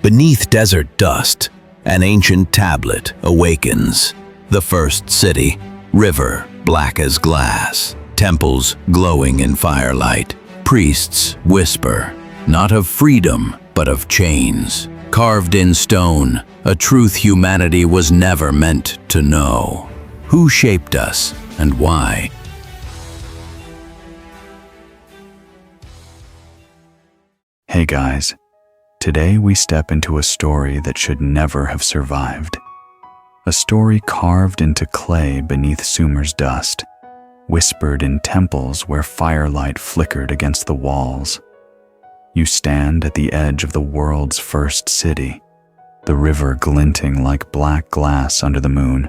Beneath desert dust, an ancient tablet awakens. The first city, river black as glass, temples glowing in firelight. Priests whisper, not of freedom, but of chains. Carved in stone, a truth humanity was never meant to know. Who shaped us and why? Hey guys, today we step into a story that should never have survived. A story carved into clay beneath Sumer's dust, whispered in temples where firelight flickered against the walls. You stand at the edge of the world's first city, the river glinting like black glass under the moon.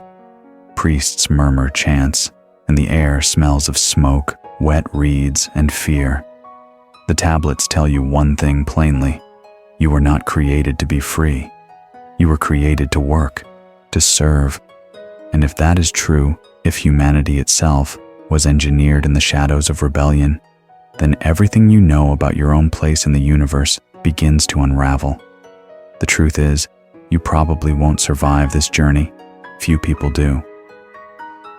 Priests murmur chants, and the air smells of smoke, wet reeds, and fear. The tablets tell you one thing plainly: you were not created to be free. You were created to work, to serve. And if that is true, if humanity itself was engineered in the shadows of rebellion, then everything you know about your own place in the universe begins to unravel. The truth is, you probably won't survive this journey. Few people do.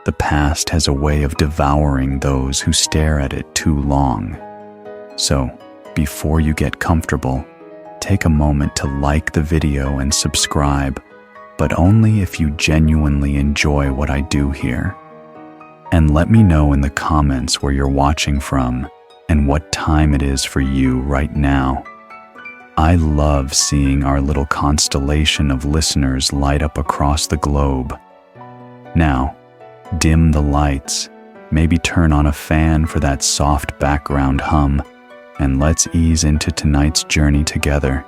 The past has a way of devouring those who stare at it too long. So, before you get comfortable, take a moment to like the video and subscribe, but only if you genuinely enjoy what I do here. And let me know in the comments where you're watching from and what time it is for you right now. I love seeing our little constellation of listeners light up across the globe. Now, dim the lights, maybe turn on a fan for that soft background hum, and let's ease into tonight's journey together.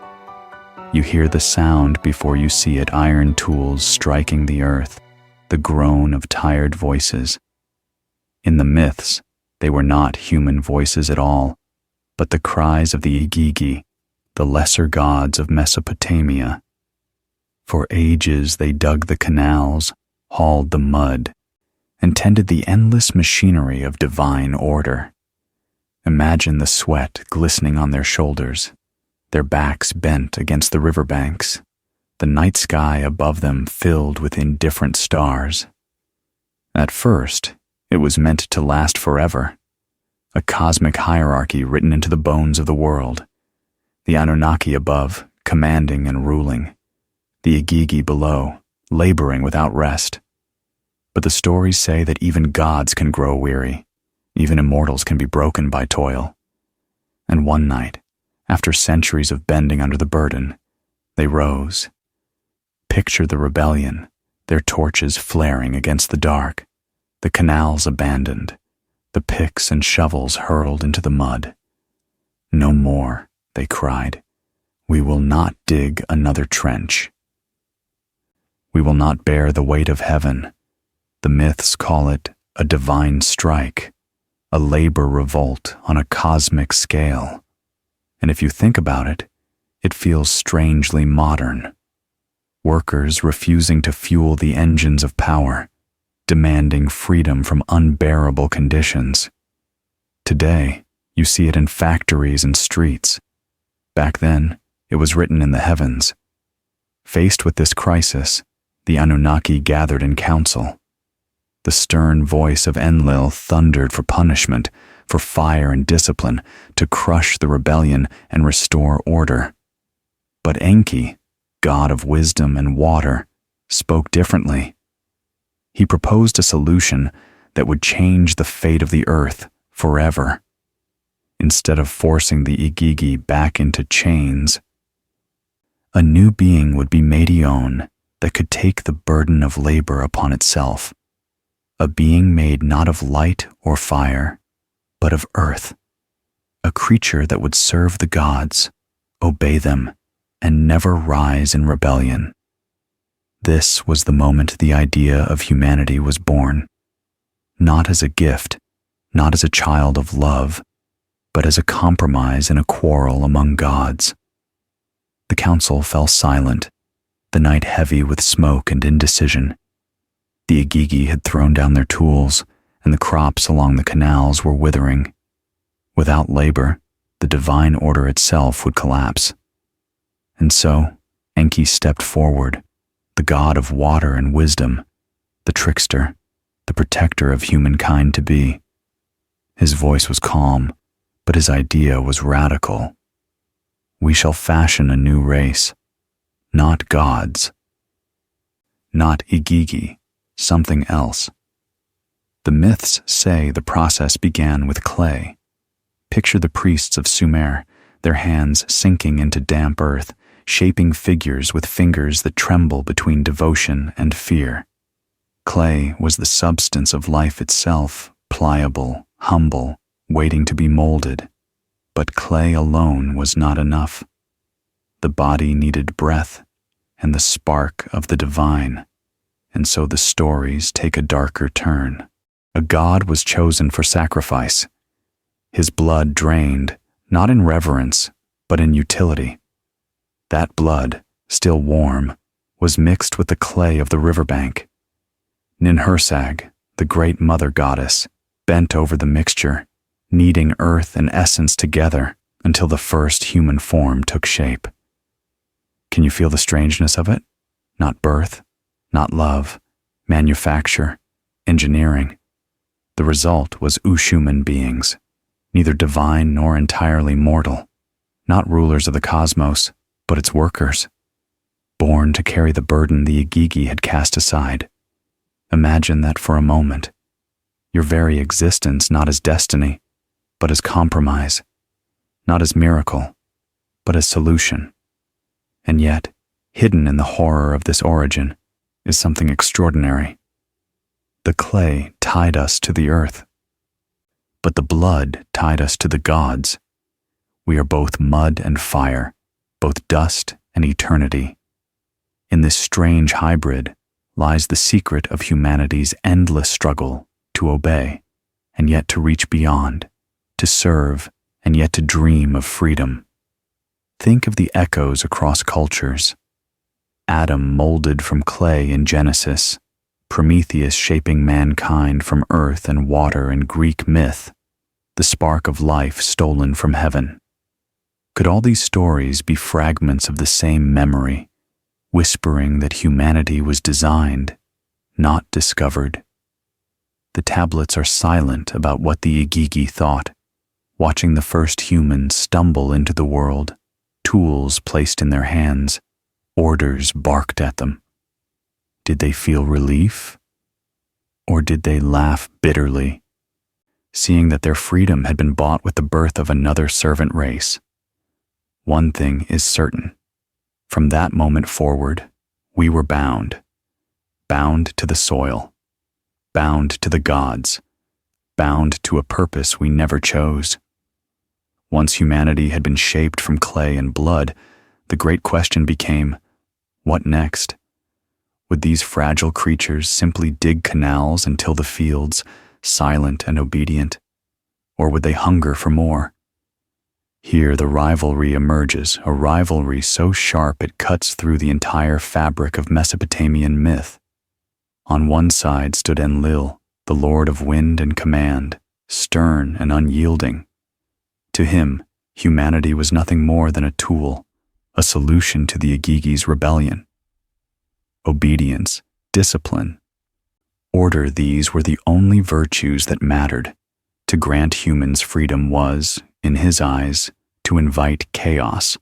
You hear the sound before you see it, iron tools striking the earth, the groan of tired voices. In the myths, they were not human voices at all, but the cries of the Igigi, the lesser gods of Mesopotamia. For ages they dug the canals, hauled the mud, and tended the endless machinery of divine order. Imagine the sweat glistening on their shoulders, their backs bent against the riverbanks, the night sky above them filled with indifferent stars. At first, it was meant to last forever, a cosmic hierarchy written into the bones of the world, the Anunnaki above, commanding and ruling, the Igigi below, laboring without rest. But the stories say that even gods can grow weary, even immortals can be broken by toil. And one night, after centuries of bending under the burden, they rose. Picture the rebellion, their torches flaring against the dark, the canals abandoned, the picks and shovels hurled into the mud. No more, they cried. We will not dig another trench. We will not bear the weight of heaven. The myths call it a divine strike, a labor revolt on a cosmic scale. And if you think about it, it feels strangely modern. Workers refusing to fuel the engines of power, demanding freedom from unbearable conditions. Today, you see it in factories and streets. Back then, it was written in the heavens. Faced with this crisis, the Anunnaki gathered in council. The stern voice of Enlil thundered for punishment, for fire and discipline, to crush the rebellion and restore order. But Enki, god of wisdom and water, spoke differently. He proposed a solution that would change the fate of the earth forever. Instead of forcing the Igigi back into chains, a new being would be made Eon that could take the burden of labor upon itself. A being made not of light or fire, but of earth. A creature that would serve the gods, obey them, and never rise in rebellion. This was the moment the idea of humanity was born. Not as a gift, not as a child of love, but as a compromise in a quarrel among gods. The council fell silent, the night heavy with smoke and indecision. The Igigi had thrown down their tools, and the crops along the canals were withering. Without labor, the divine order itself would collapse. And so, Enki stepped forward, the god of water and wisdom, the trickster, the protector of humankind to be. His voice was calm, but his idea was radical. We shall fashion a new race, not gods, not Igigi, something else. The myths say the process began with clay. Picture the priests of Sumer, their hands sinking into damp earth, shaping figures with fingers that tremble between devotion and fear. Clay was the substance of life itself, pliable, humble, waiting to be molded. But clay alone was not enough. The body needed breath and the spark of the divine, and so the stories take a darker turn. A god was chosen for sacrifice. His blood drained, not in reverence, but in utility. That blood, still warm, was mixed with the clay of the riverbank. Ninhursag, the great mother goddess, bent over the mixture, kneading earth and essence together until the first human form took shape. Can you feel the strangeness of it? Not birth, not love, manufacture, engineering. The result was Ushuman beings, neither divine nor entirely mortal, not rulers of the cosmos, but its workers, born to carry the burden the Igigi had cast aside. Imagine that for a moment. Your very existence not as destiny, but as compromise, not as miracle, but as solution. And yet, hidden in the horror of this origin is something extraordinary. The clay tied us to the earth, but the blood tied us to the gods. We are both mud and fire, both dust and eternity. In this strange hybrid lies the secret of humanity's endless struggle to obey and yet to reach beyond, to serve and yet to dream of freedom. Think of the echoes across cultures. Adam molded from clay in Genesis, Prometheus shaping mankind from earth and water in Greek myth, the spark of life stolen from heaven. Could all these stories be fragments of the same memory, whispering that humanity was designed, not discovered? The tablets are silent about what the Igigi thought, watching the first humans stumble into the world, tools placed in their hands, orders barked at them. Did they feel relief? Or did they laugh bitterly, seeing that their freedom had been bought with the birth of another servant race? One thing is certain. From that moment forward, we were bound to the soil, bound to the gods, bound to a purpose we never chose. Once humanity had been shaped from clay and blood, the great question became, what next? Would these fragile creatures simply dig canals and till the fields, silent and obedient? Or would they hunger for more? Here the rivalry emerges, a rivalry so sharp it cuts through the entire fabric of Mesopotamian myth. On one side stood Enlil, the lord of wind and command, stern and unyielding. To him, humanity was nothing more than a tool, a solution to the Igigi's rebellion. Obedience, discipline, order, these were the only virtues that mattered. To grant humans freedom was, in his eyes, to invite chaos.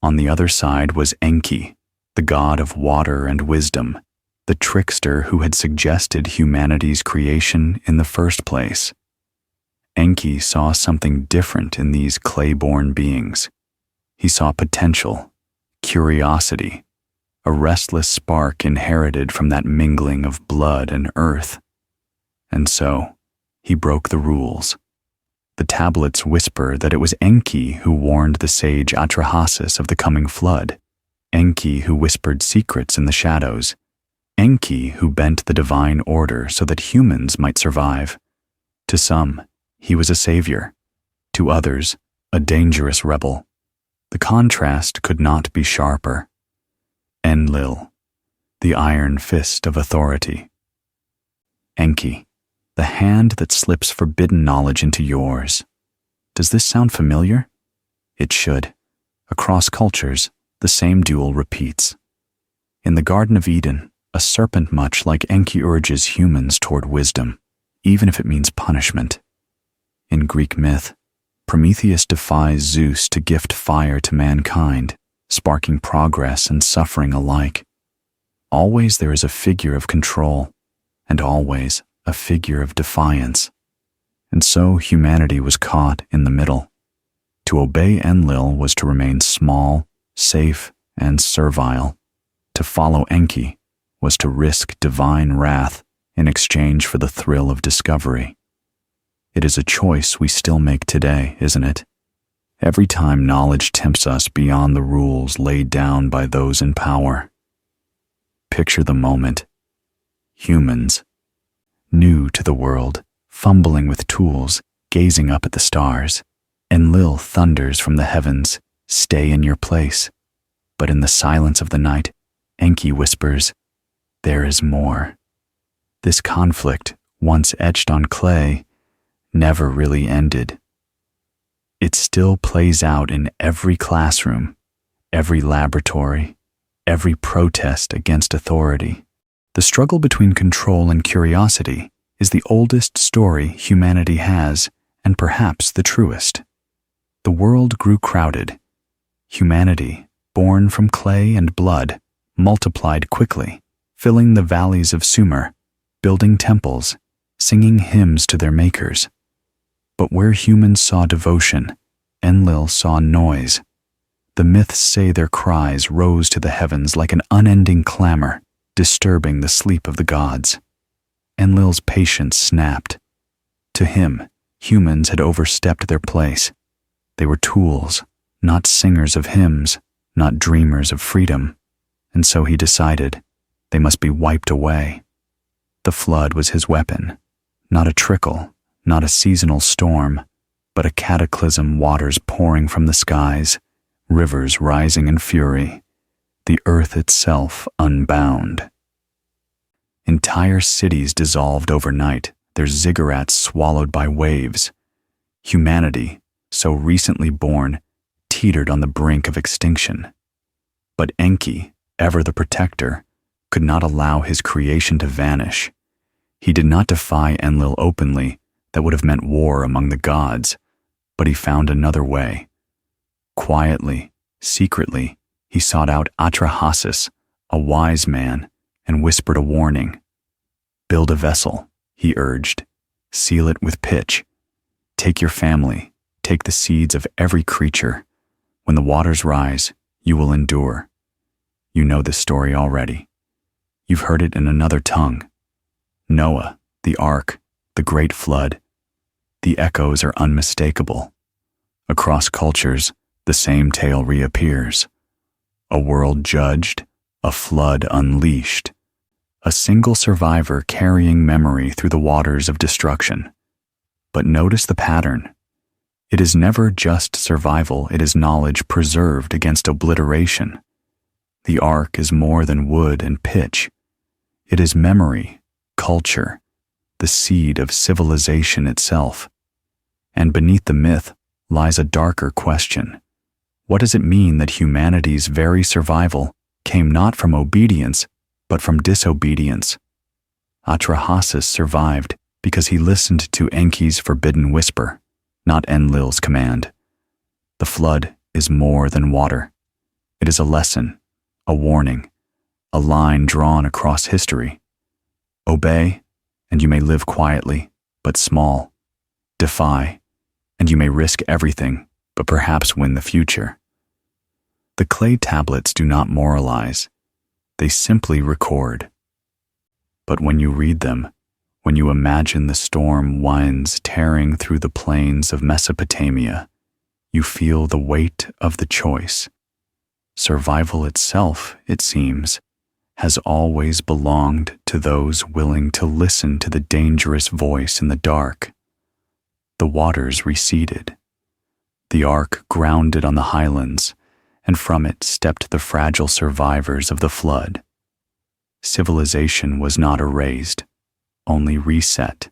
On the other side was Enki, the god of water and wisdom, the trickster who had suggested humanity's creation in the first place. Enki saw something different in these clay-born beings. He saw potential, curiosity, a restless spark inherited from that mingling of blood and earth. And so, he broke the rules. The tablets whisper that it was Enki who warned the sage Atrahasis of the coming flood, Enki who whispered secrets in the shadows, Enki who bent the divine order so that humans might survive. To some, he was a savior. To others, a dangerous rebel. The contrast could not be sharper. Enlil, the iron fist of authority. Enki, the hand that slips forbidden knowledge into yours. Does this sound familiar? It should. Across cultures, the same duel repeats. In the Garden of Eden, a serpent much like Enki urges humans toward wisdom, even if it means punishment. In Greek myth, Prometheus defies Zeus to gift fire to mankind, sparking progress and suffering alike. Always there is a figure of control, and always a figure of defiance. And so humanity was caught in the middle. To obey Enlil was to remain small, safe, and servile. To follow Enki was to risk divine wrath in exchange for the thrill of discovery. It is a choice we still make today, isn't it? Every time knowledge tempts us beyond the rules laid down by those in power. Picture the moment. Humans, new to the world, fumbling with tools, gazing up at the stars. Enlil thunders from the heavens, "Stay in your place." But in the silence of the night, Enki whispers, "There is more." This conflict, once etched on clay, never really ended. It still plays out in every classroom, every laboratory, every protest against authority. The struggle between control and curiosity is the oldest story humanity has, and perhaps the truest. The world grew crowded. Humanity, born from clay and blood, multiplied quickly, filling the valleys of Sumer, building temples, singing hymns to their makers. But where humans saw devotion, Enlil saw noise. The myths say their cries rose to the heavens like an unending clamor, disturbing the sleep of the gods. Enlil's patience snapped. To him, humans had overstepped their place. They were tools, not singers of hymns, not dreamers of freedom. And so he decided they must be wiped away. The flood was his weapon, not a trickle, not a seasonal storm, but a cataclysm, waters pouring from the skies, rivers rising in fury, the earth itself unbound. Entire cities dissolved overnight, their ziggurats swallowed by waves. Humanity, so recently born, teetered on the brink of extinction. But Enki, ever the protector, could not allow his creation to vanish. He did not defy Enlil openly, that would have meant war among the gods, but he found another way. Quietly, secretly, he sought out Atrahasis, a wise man, and whispered a warning. "Build a vessel," he urged. "Seal it with pitch. Take your family, take the seeds of every creature. When the waters rise, you will endure." You know this story already. You've heard it in another tongue. Noah, the ark, the great flood. The echoes are unmistakable. Across cultures, the same tale reappears. A world judged, a flood unleashed. A single survivor carrying memory through the waters of destruction. But notice the pattern. It is never just survival, it is knowledge preserved against obliteration. The ark is more than wood and pitch. It is memory, culture, the seed of civilization itself. And beneath the myth lies a darker question. What does it mean that humanity's very survival came not from obedience, but from disobedience? Atrahasis survived because he listened to Enki's forbidden whisper, not Enlil's command. The flood is more than water. It is a lesson, a warning, a line drawn across history. Obey, and you may live quietly, but small. Defy, and you may risk everything, but perhaps win the future. The clay tablets do not moralize. They simply record. But when you read them, when you imagine the storm winds tearing through the plains of Mesopotamia, you feel the weight of the choice. Survival itself, it seems, has always belonged to those willing to listen to the dangerous voice in the dark. The waters receded. The ark grounded on the highlands, and from it stepped the fragile survivors of the flood. Civilization was not erased, only reset.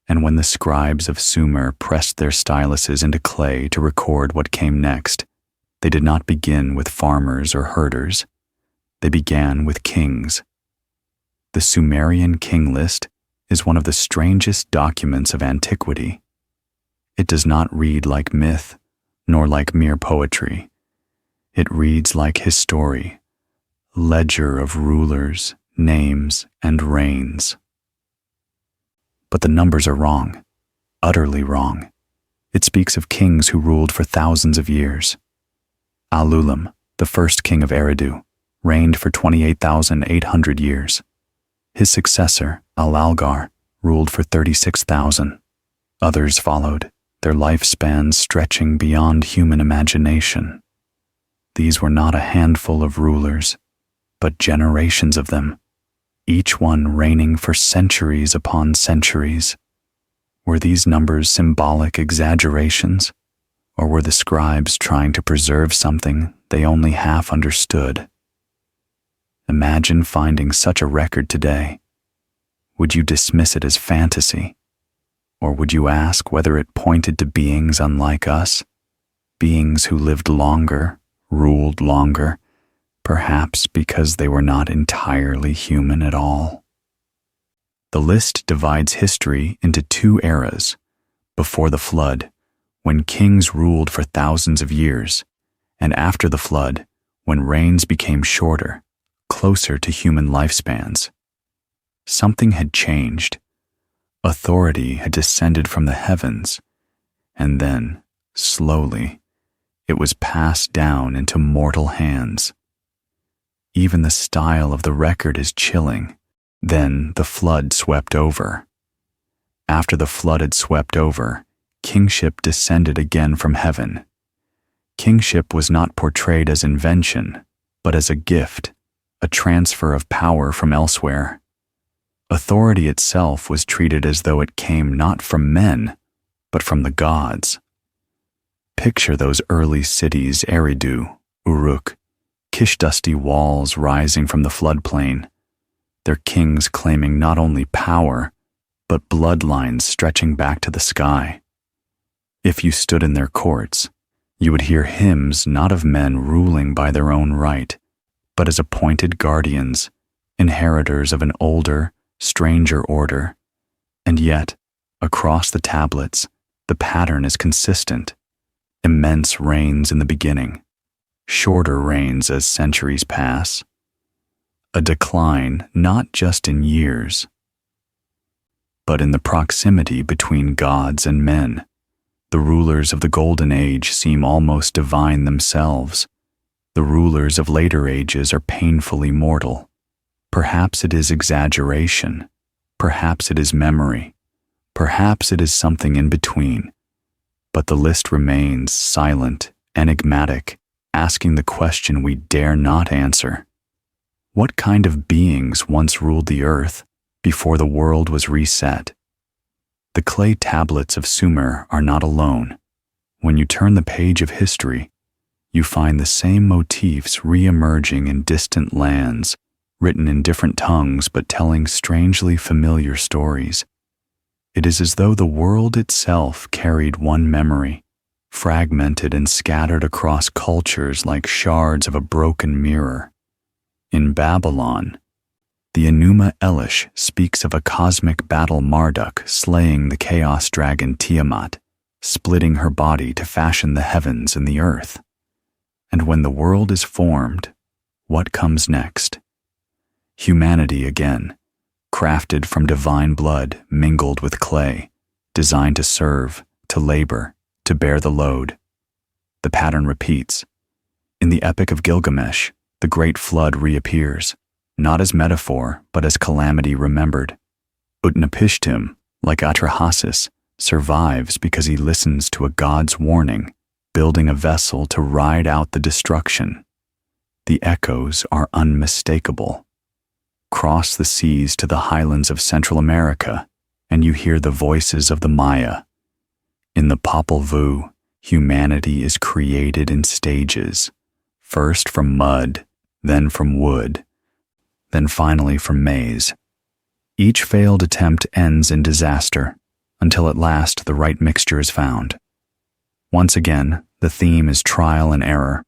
And when the scribes of Sumer pressed their styluses into clay to record what came next, They did not begin with farmers or herders. They began with kings. The Sumerian king list is one of the strangest documents of antiquity. It does not read like myth, nor like mere poetry. It reads like history, ledger of rulers, names, and reigns. But the numbers are wrong, utterly wrong. It speaks of kings who ruled for thousands of years. Alulim, the first king of Eridu, reigned for 28,800 years. His successor, Al-Algar, ruled for 36,000. Others followed, their lifespans stretching beyond human imagination. These were not a handful of rulers, but generations of them, each one reigning for centuries upon centuries. Were these numbers symbolic exaggerations, or were the scribes trying to preserve something they only half understood? Imagine finding such a record today. Would you dismiss it as fantasy? Or would you ask whether it pointed to beings unlike us, beings who lived longer, ruled longer, perhaps because they were not entirely human at all? The list divides history into two eras: before the flood, when kings ruled for thousands of years, and after the flood, when reigns became shorter, closer to human lifespans. Something had changed. Authority had descended from the heavens, and then, slowly, it was passed down into mortal hands. Even the style of the record is chilling. Then the flood swept over. After the flood had swept over, kingship descended again from heaven. Kingship was not portrayed as invention, but as a gift, a transfer of power from elsewhere. Authority itself was treated as though it came not from men, but from the gods. Picture those early cities: Eridu, Uruk, kish-dusty walls rising from the floodplain, their kings claiming not only power, but bloodlines stretching back to the sky. If you stood in their courts, you would hear hymns not of men ruling by their own right, but as appointed guardians, inheritors of an older, stranger order. And yet, across the tablets, the pattern is consistent. Immense reigns in the beginning, shorter reigns as centuries pass. A decline not just in years, but in the proximity between gods and men. The rulers of the Golden Age seem almost divine themselves. The rulers of later ages are painfully mortal. Perhaps it is exaggeration. Perhaps it is memory. Perhaps it is something in between. But the list remains silent, enigmatic, asking the question we dare not answer. What kind of beings once ruled the earth before the world was reset? The clay tablets of Sumer are not alone. When you turn the page of history, you find the same motifs re-emerging in distant lands, written in different tongues but telling strangely familiar stories. It is as though the world itself carried one memory, fragmented and scattered across cultures like shards of a broken mirror. In Babylon, the Enuma Elish speaks of a cosmic battle Marduk slaying the chaos dragon Tiamat, splitting her body to fashion the heavens and the earth. And when the world is formed, what comes next? Humanity again, crafted from divine blood mingled with clay, designed to serve, to labor, to bear the load. The pattern repeats. In the Epic of Gilgamesh, the great flood reappears, not as metaphor, but as calamity remembered. Utnapishtim, like Atrahasis, survives because he listens to a god's warning, building a vessel to ride out the destruction. The echoes are unmistakable. Cross the seas to the highlands of Central America, and you hear the voices of the Maya. In the Popol Vuh, humanity is created in stages, first from mud, then from wood, then finally from maize. Each failed attempt ends in disaster, until at last the right mixture is found. Once again, the theme is trial and error,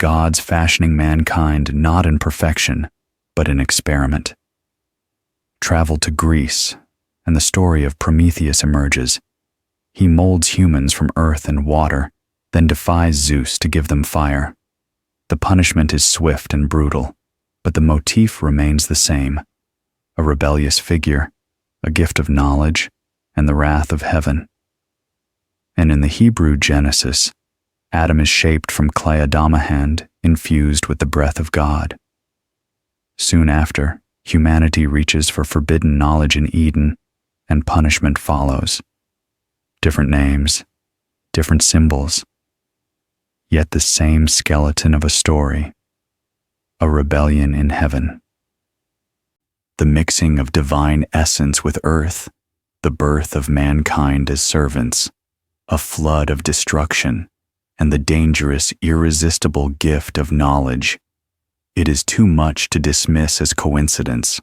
God's fashioning mankind not in perfection, but in experiment. Travel to Greece, and the story of Prometheus emerges. He molds humans from earth and water, then defies Zeus to give them fire. The punishment is swift and brutal, but the motif remains the same: a rebellious figure, a gift of knowledge, and the wrath of heaven. And in the Hebrew Genesis, Adam is shaped from clay Adamahand, infused with the breath of God. Soon after, humanity reaches for forbidden knowledge in Eden, and punishment follows. Different names, different symbols, yet the same skeleton of a story: a rebellion in heaven. The mixing of divine essence with earth, the birth of mankind as servants, a flood of destruction, and the dangerous, irresistible gift of knowledge. It is too much to dismiss as coincidence.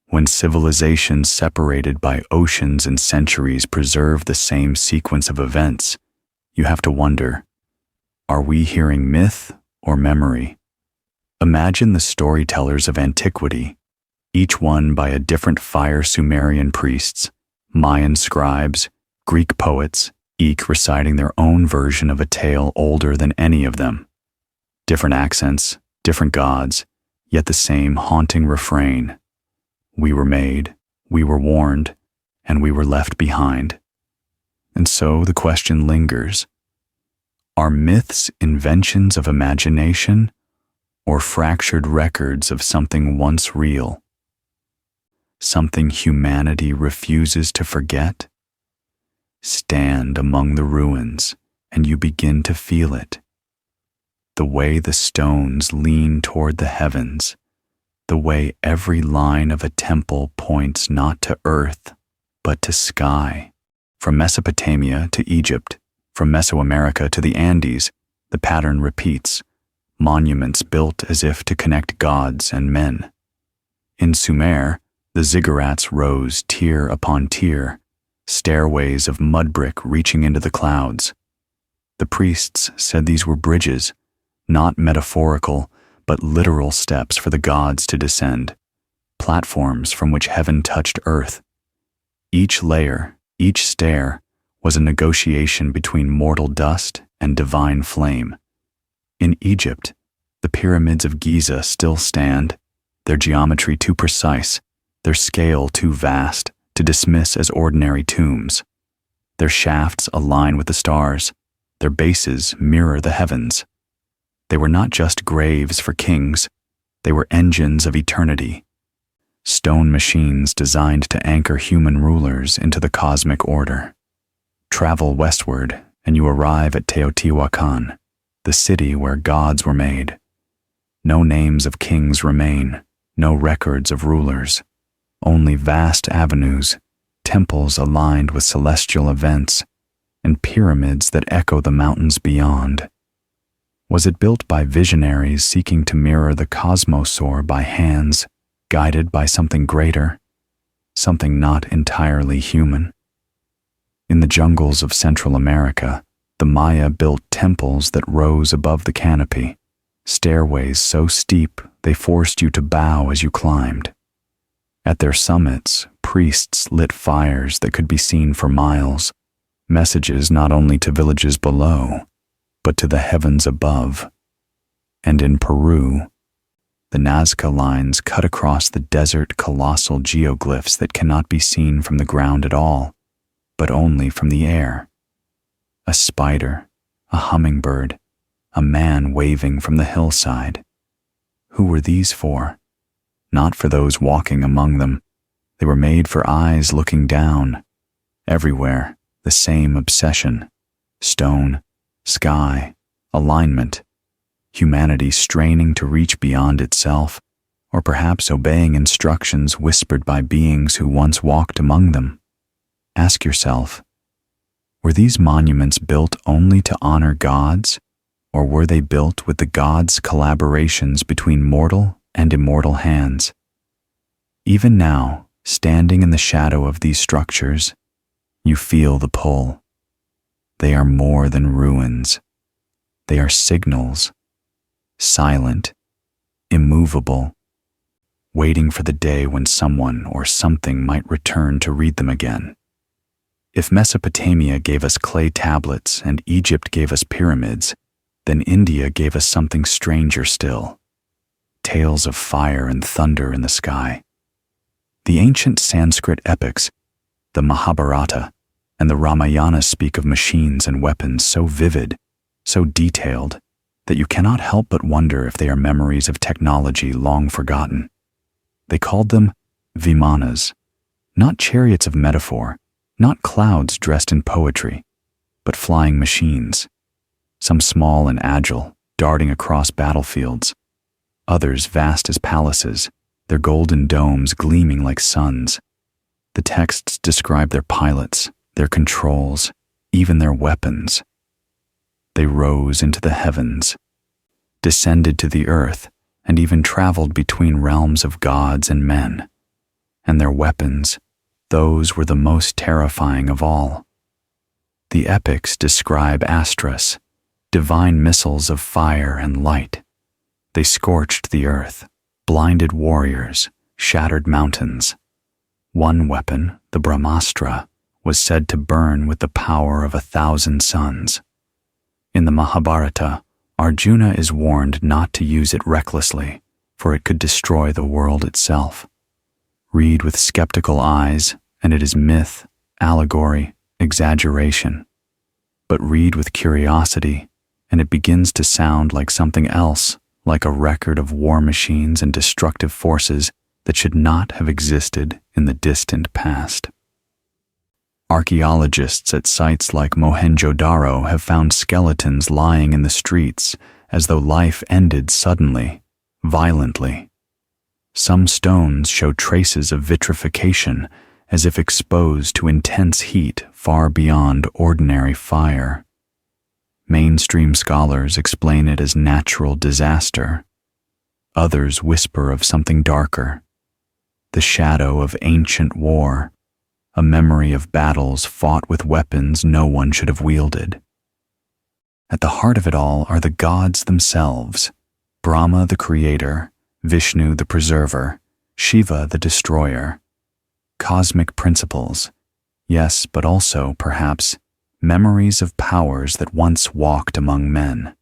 When civilizations separated by oceans and centuries preserve the same sequence of events, you have to wonder, are we hearing myth or memory? Imagine the storytellers of antiquity, each one by a different fire Sumerian priests, Mayan scribes, Greek poets, each reciting their own version of a tale older than any of them. Different accents, different gods, yet the same haunting refrain: we were made, we were warned, and we were left behind. And so the question lingers: are myths inventions of imagination, or fractured records of something once real? Something humanity refuses to forget? Stand among the ruins, and you begin to feel it. The way the stones lean toward the heavens, the way every line of a temple points not to earth, but to sky. From Mesopotamia to Egypt, from Mesoamerica to the Andes, the pattern repeats, monuments built as if to connect gods and men. In Sumer, the ziggurats rose tier upon tier, stairways of mud brick reaching into the clouds. The priests said these were bridges, not metaphorical, but literal steps for the gods to descend, platforms from which heaven touched earth. Each layer, each stair, was a negotiation between mortal dust and divine flame. In Egypt, the pyramids of Giza still stand, their geometry too precise, their scale too vast to dismiss as ordinary tombs. Their shafts align with the stars, their bases mirror the heavens. They were not just graves for kings, they were engines of eternity, stone machines designed to anchor human rulers into the cosmic order. Travel westward, and you arrive at Teotihuacan, the city where gods were made. No names of kings remain, no records of rulers, only vast avenues, temples aligned with celestial events, and pyramids that echo the mountains beyond. Was it built by visionaries seeking to mirror the cosmos, or by hands guided by something greater, something not entirely human? In the jungles of Central America, the Maya built temples that rose above the canopy, stairways so steep they forced you to bow as you climbed. At their summits, priests lit fires that could be seen for miles, messages not only to villages below, but to the heavens above. And in Peru, the Nazca lines cut across the desert colossal geoglyphs that cannot be seen from the ground at all, but only from the air. A spider, a hummingbird, a man waving from the hillside. Who were these for? Not for those walking among them. They were made for eyes looking down. Everywhere, the same obsession: stone, sky, alignment, humanity straining to reach beyond itself, or perhaps obeying instructions whispered by beings who once walked among them. Ask yourself, were these monuments built only to honor gods, or were they built with the gods' collaborations between mortal and immortal hands? Even now, standing in the shadow of these structures, you feel the pull. They are more than ruins. They are signals, silent, immovable, waiting for the day when someone or something might return to read them again. If Mesopotamia gave us clay tablets and Egypt gave us pyramids, then India gave us something stranger still, tales of fire and thunder in the sky. The ancient Sanskrit epics, the Mahabharata and the Ramayana, speak of machines and weapons so vivid, so detailed, that you cannot help but wonder if they are memories of technology long forgotten. They called them Vimanas, not chariots of metaphor, not clouds dressed in poetry, but flying machines, some small and agile, darting across battlefields, others vast as palaces, their golden domes gleaming like suns. The texts describe their pilots, their controls, even their weapons. They rose into the heavens, descended to the earth, and even traveled between realms of gods and men. And their weapons, those were the most terrifying of all. The epics describe astras, divine missiles of fire and light. They scorched the earth, blinded warriors, shattered mountains. One weapon, the Brahmastra, was said to burn with the power of 1,000 suns. In the Mahabharata, Arjuna is warned not to use it recklessly, for it could destroy the world itself. Read with skeptical eyes, and it is myth, allegory, exaggeration. But read with curiosity, and it begins to sound like something else, like a record of war machines and destructive forces that should not have existed in the distant past. Archaeologists at sites like Mohenjo-Daro have found skeletons lying in the streets as though life ended suddenly, violently. Some stones show traces of vitrification, as if exposed to intense heat far beyond ordinary fire. Mainstream scholars explain it as natural disaster. Others whisper of something darker, the shadow of ancient war, a memory of battles fought with weapons no one should have wielded. At the heart of it all are the gods themselves, Brahma the creator, Vishnu the preserver, Shiva the destroyer. Cosmic principles, yes, but also, perhaps, memories of powers that once walked among men.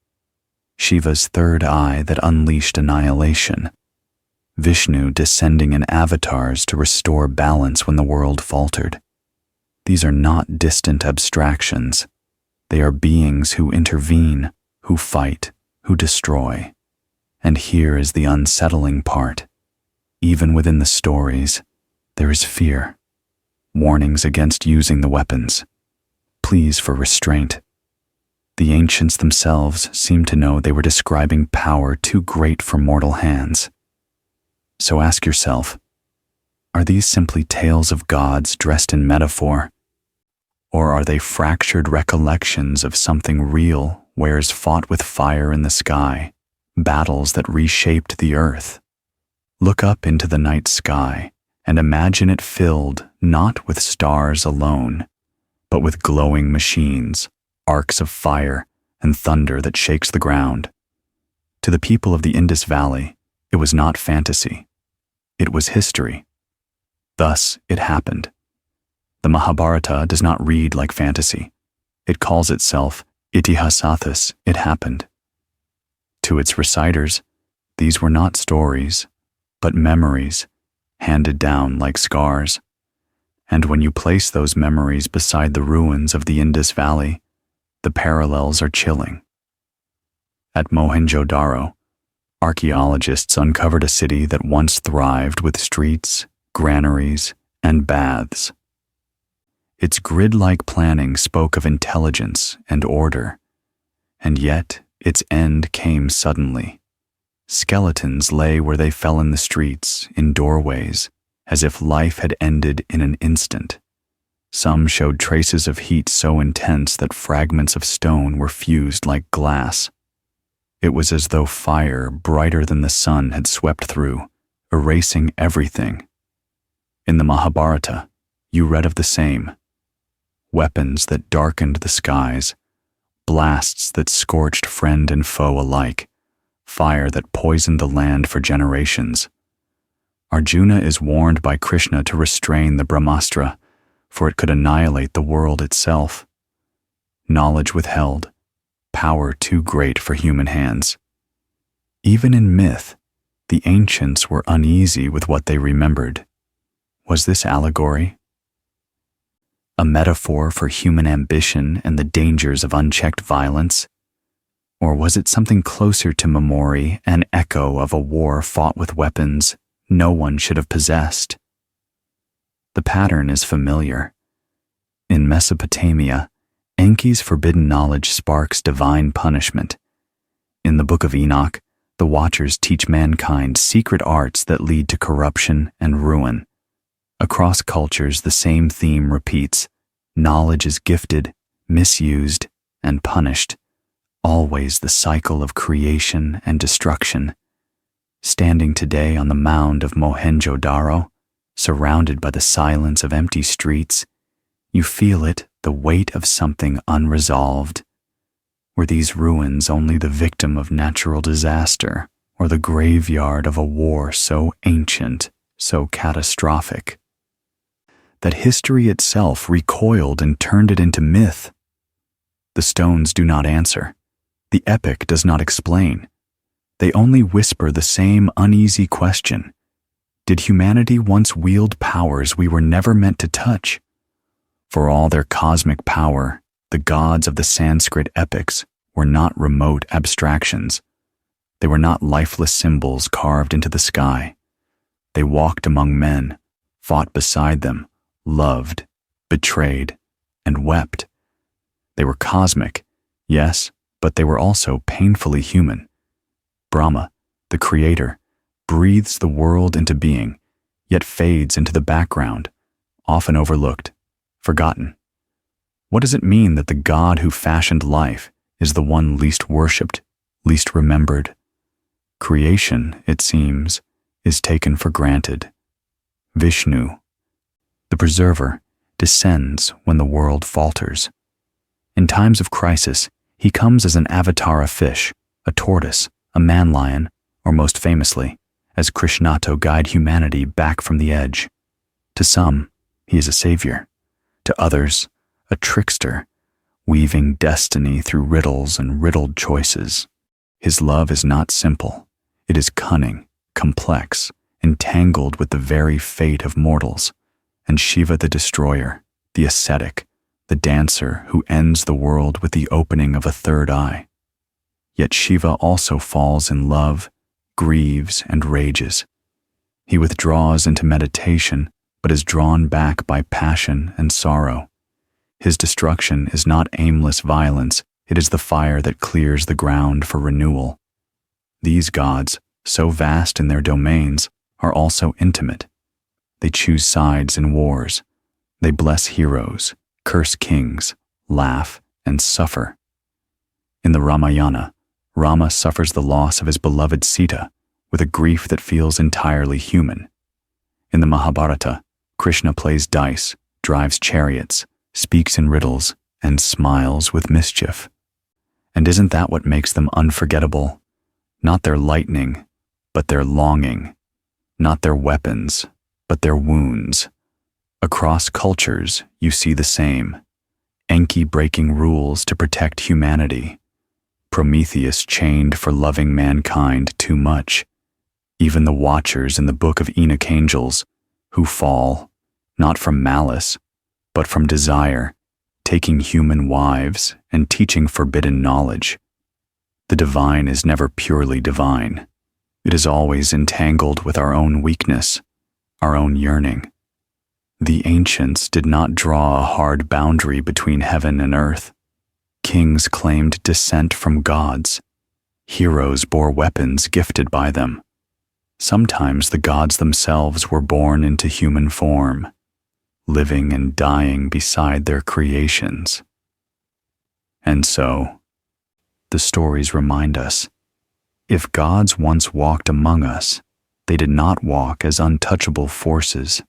Shiva's third eye that unleashed annihilation. Vishnu descending in avatars to restore balance when the world faltered. These are not distant abstractions. They are beings who intervene, who fight, who destroy. And here is the unsettling part. Even within the stories, there is fear. Warnings against using the weapons. Pleas for restraint. The ancients themselves seemed to know they were describing power too great for mortal hands. So ask yourself, are these simply tales of gods dressed in metaphor? Or are they fractured recollections of something real, wars fought with fire in the sky, battles that reshaped the earth? Look up into the night sky and imagine it filled not with stars alone, but with glowing machines, arcs of fire, and thunder that shakes the ground. To the people of the Indus Valley, it was not fantasy. It was history. Thus, it happened. The Mahabharata does not read like fantasy. It calls itself Itihasathas, it happened. To its reciters, these were not stories, but memories, handed down like scars. And when you place those memories beside the ruins of the Indus Valley, the parallels are chilling. At Mohenjo-Daro, archaeologists uncovered a city that once thrived with streets, granaries, and baths. Its grid-like planning spoke of intelligence and order, and yet its end came suddenly. Skeletons lay where they fell in the streets, in doorways, as if life had ended in an instant. Some showed traces of heat so intense that fragments of stone were fused like glass. It was as though fire brighter than the sun had swept through, erasing everything. In the Mahabharata, you read of the same. Weapons that darkened the skies, blasts that scorched friend and foe alike, fire that poisoned the land for generations. Arjuna is warned by Krishna to restrain the Brahmastra, for it could annihilate the world itself. Knowledge withheld, power too great for human hands. Even in myth, the ancients were uneasy with what they remembered. Was this allegory? A metaphor for human ambition and the dangers of unchecked violence? Or was it something closer to memory, an echo of a war fought with weapons no one should have possessed? The pattern is familiar. In Mesopotamia, Enki's forbidden knowledge sparks divine punishment. In the Book of Enoch, the Watchers teach mankind secret arts that lead to corruption and ruin. Across cultures, the same theme repeats. Knowledge is gifted, misused, and punished. Always the cycle of creation and destruction. Standing today on the mound of Mohenjo-Daro, surrounded by the silence of empty streets, you feel it, the weight of something unresolved. Were these ruins only the victim of natural disaster, or the graveyard of a war so ancient, so catastrophic, that history itself recoiled and turned it into myth? The stones do not answer. The epic does not explain. They only whisper the same uneasy question. Did humanity once wield powers we were never meant to touch? For all their cosmic power, the gods of the Sanskrit epics were not remote abstractions. They were not lifeless symbols carved into the sky. They walked among men, fought beside them, loved, betrayed, and wept. They were cosmic, yes, but they were also painfully human. Brahma, the creator, breathes the world into being, yet fades into the background, often overlooked, forgotten. What does it mean that the God who fashioned life is the one least worshipped, least remembered? Creation, it seems, is taken for granted. Vishnu, the preserver, descends when the world falters. In times of crisis, he comes as an avatar of fish, a tortoise, a man-lion, or most famously, as Krishna to guide humanity back from the edge. To some, he is a savior. To others, a trickster, weaving destiny through riddles and riddled choices. His love is not simple. It is cunning, complex, entangled with the very fate of mortals. And Shiva the destroyer, the ascetic, the dancer who ends the world with the opening of a third eye. Yet Shiva also falls in love, grieves, and rages. He withdraws into meditation, but is drawn back by passion and sorrow. His destruction is not aimless violence, it is the fire that clears the ground for renewal. These gods, so vast in their domains, are also intimate. They choose sides in wars. They bless heroes, curse kings, laugh, and suffer. In the Ramayana, Rama suffers the loss of his beloved Sita with a grief that feels entirely human. In the Mahabharata, Krishna plays dice, drives chariots, speaks in riddles, and smiles with mischief. And isn't that what makes them unforgettable? Not their lightning, but their longing. Not their weapons, but their wounds. Across cultures, you see the same. Enki breaking rules to protect humanity. Prometheus chained for loving mankind too much. Even the Watchers in the Book of Enoch angels, who fall, not from malice, but from desire, taking human wives and teaching forbidden knowledge. The divine is never purely divine. It is always entangled with our own weakness, our own yearning. The ancients did not draw a hard boundary between heaven and earth. Kings claimed descent from gods. Heroes bore weapons gifted by them. Sometimes the gods themselves were born into human form, living and dying beside their creations. And so, the stories remind us, if gods once walked among us, they did not walk as untouchable forces.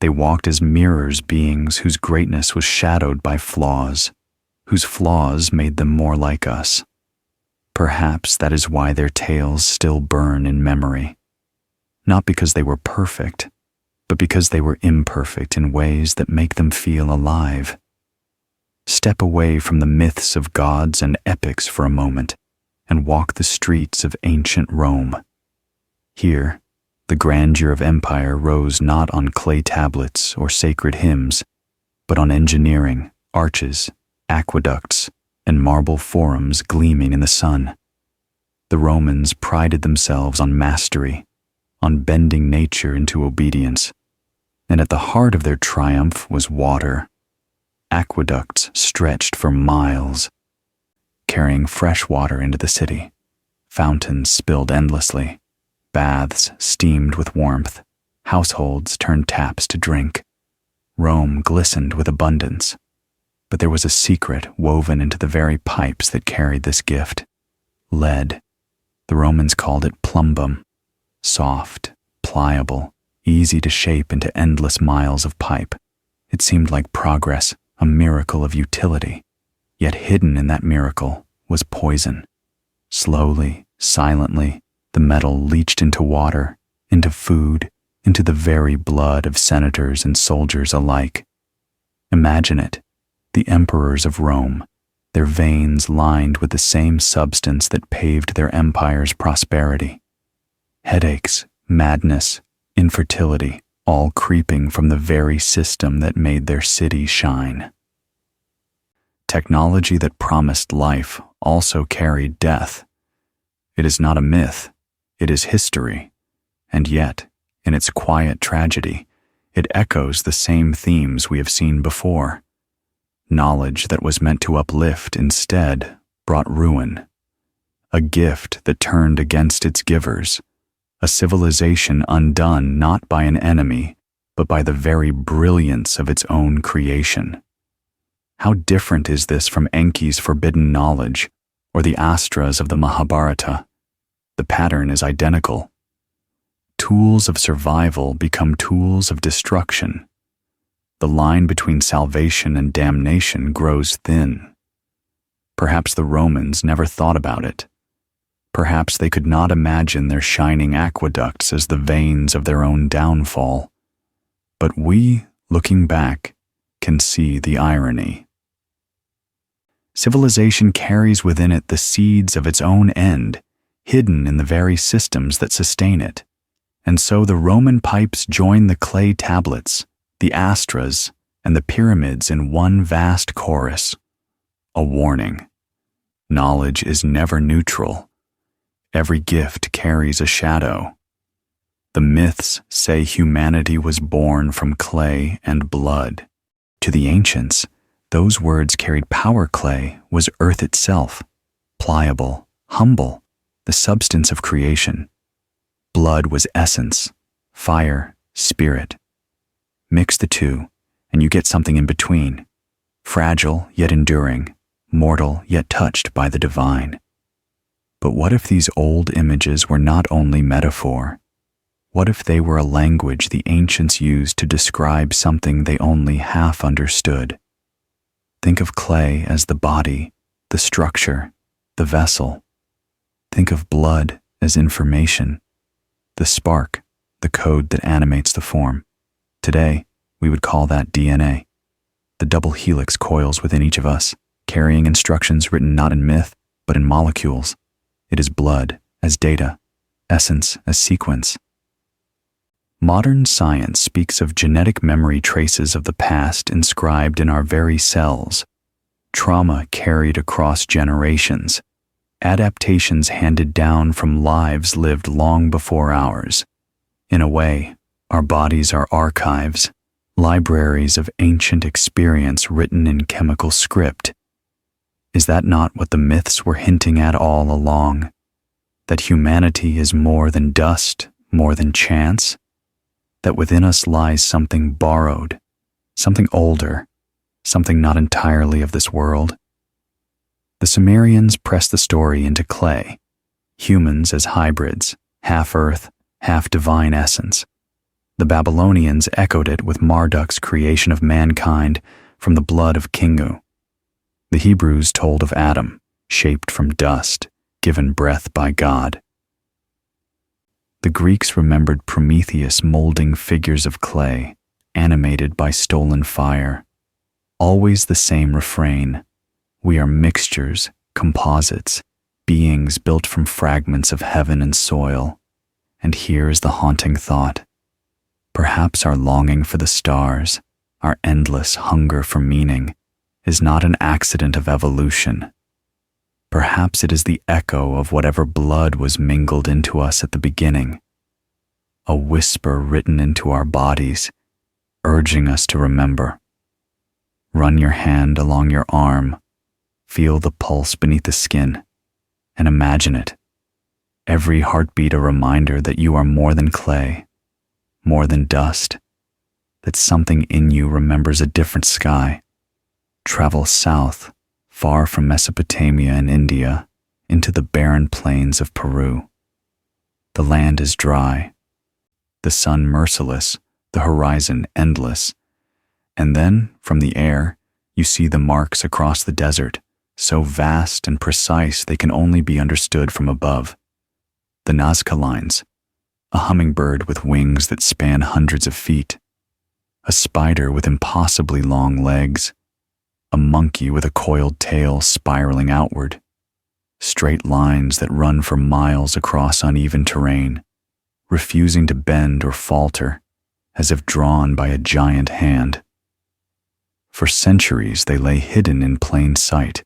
They walked as mirrors, beings whose greatness was shadowed by flaws, whose flaws made them more like us. Perhaps that is why their tales still burn in memory. Not because they were perfect, but because they were imperfect in ways that make them feel alive. Step away from the myths of gods and epics for a moment and walk the streets of ancient Rome. Here, the grandeur of empire rose not on clay tablets or sacred hymns, but on engineering, arches, aqueducts, and marble forums gleaming in the sun. The Romans prided themselves on mastery, on bending nature into obedience, and at the heart of their triumph was water. Aqueducts stretched for miles, carrying fresh water into the city. Fountains spilled endlessly. Baths steamed with warmth. Households turned taps to drink. Rome glistened with abundance. But there was a secret woven into the very pipes that carried this gift. Lead. The Romans called it plumbum. Soft, pliable, easy to shape into endless miles of pipe. It seemed like progress, a miracle of utility. Yet hidden in that miracle was poison. Slowly, silently, the metal leached into water, into food, into the very blood of senators and soldiers alike. Imagine it, the emperors of Rome, their veins lined with the same substance that paved their empire's prosperity. Headaches, madness, infertility, all creeping from the very system that made their city shine. Technology that promised life also carried death. It is not a myth, it is history, and yet, in its quiet tragedy, it echoes the same themes we have seen before. Knowledge that was meant to uplift instead brought ruin. A gift that turned against its givers. A civilization undone not by an enemy, but by the very brilliance of its own creation. How different is this from Enki's forbidden knowledge, or the astras of the Mahabharata? The pattern is identical. Tools of survival become tools of destruction. The line between salvation and damnation grows thin. Perhaps the Romans never thought about it. Perhaps they could not imagine their shining aqueducts as the veins of their own downfall. But we, looking back, can see the irony. Civilization carries within it the seeds of its own end, hidden in the very systems that sustain it. And so the Roman pipes join the clay tablets, the astras, and the pyramids in one vast chorus. A warning. Knowledge is never neutral. Every gift carries a shadow. The myths say humanity was born from clay and blood. To the ancients, those words carried power. Clay was earth itself, pliable, humble, the substance of creation. Blood was essence, fire, spirit. Mix the two, and you get something in between, fragile yet enduring, mortal yet touched by the divine. But what if these old images were not only metaphor? What if they were a language the ancients used to describe something they only half understood? Think of clay as the body, the structure, the vessel. Think of blood as information, the spark, the code that animates the form. Today, we would call that DNA. The double helix coils within each of us, carrying instructions written not in myth, but in molecules. It is blood as data, essence as sequence. Modern science speaks of genetic memory traces of the past inscribed in our very cells, trauma carried across generations, adaptations handed down from lives lived long before ours. In a way, our bodies are archives, libraries of ancient experience written in chemical script. Is that not what the myths were hinting at all along? That humanity is more than dust, more than chance? That within us lies something borrowed, something older, something not entirely of this world? The Sumerians pressed the story into clay, humans as hybrids, half earth, half divine essence. The Babylonians echoed it with Marduk's creation of mankind from the blood of Kingu. The Hebrews told of Adam, shaped from dust, given breath by God. The Greeks remembered Prometheus molding figures of clay, animated by stolen fire. Always the same refrain: we are mixtures, composites, beings built from fragments of heaven and soil. And here is the haunting thought: perhaps our longing for the stars, our endless hunger for meaning, is not an accident of evolution. Perhaps it is the echo of whatever blood was mingled into us at the beginning, a whisper written into our bodies, urging us to remember. Run your hand along your arm, feel the pulse beneath the skin, and imagine it. Every heartbeat a reminder that you are more than clay, more than dust, that something in you remembers a different sky. Travel south, far from Mesopotamia and India, into the barren plains of Peru. The land is dry, the sun merciless, the horizon endless. And then, from the air, you see the marks across the desert, so vast and precise they can only be understood from above. The Nazca lines, a hummingbird with wings that span hundreds of feet, a spider with impossibly long legs, a monkey with a coiled tail spiraling outward, straight lines that run for miles across uneven terrain, refusing to bend or falter, as if drawn by a giant hand. For centuries they lay hidden in plain sight,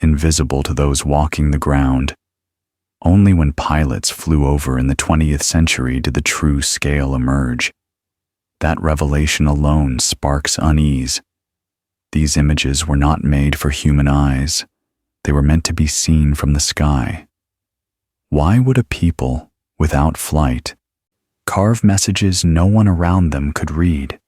invisible to those walking the ground. Only when pilots flew over in the 20th century did the true scale emerge. That revelation alone sparks unease. These images were not made for human eyes. They were meant to be seen from the sky. Why would a people, without flight, carve messages no one around them could read?